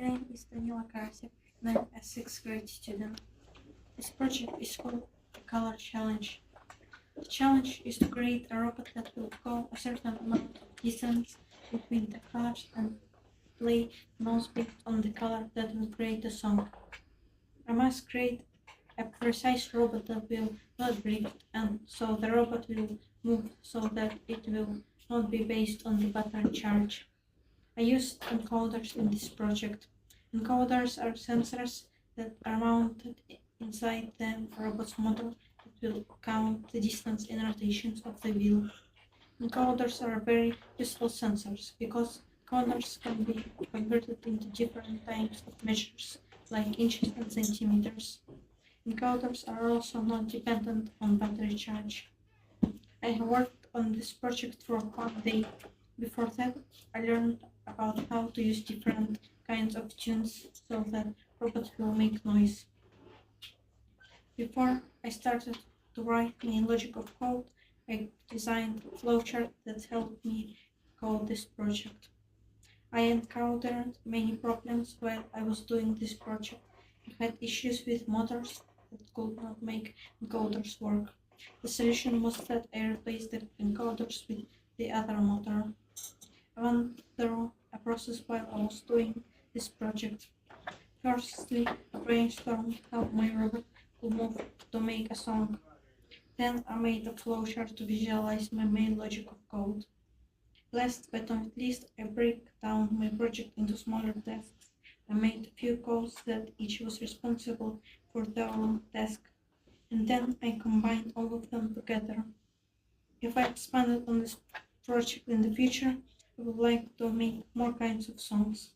name is Danila Karasev, and I'm a sixth grade student. This project is called the Color Challenge. The challenge is to create a robot that will go a certain amount of distance between the colors and play notes based on the color that will create the song. I must create a precise robot that will not drift, and so the robot will move so that it will not be based on the battery charge. I used encoders in this project. Encoders are sensors that are mounted inside the robot's motor that will count the distance and rotations of the wheel. Encoders are very useful sensors because encoders can be converted into different types of measures, like inches and centimeters. Encoders are also not dependent on battery charge. I have worked on this project for 1 day. Before that, I learned about how to use different kinds of tunes so that robots will make noise. Before I started to write my logic of code, I designed a flowchart that helped me code this project. I encountered many problems while I was doing this project. I had issues with motors that could not make encoders work. The solution was that I replaced the encoders with the other motor. I went through a process while I was doing this project. Firstly, I brainstormed how my robot could move to make a song. Then I made a flowchart to visualize my main logic of code. Last but not least, I break down my project into smaller tasks. I made a few calls that each was responsible for their own task, and then I combined all of them together. If I expanded on this project in the future, I would like to make more kinds of songs.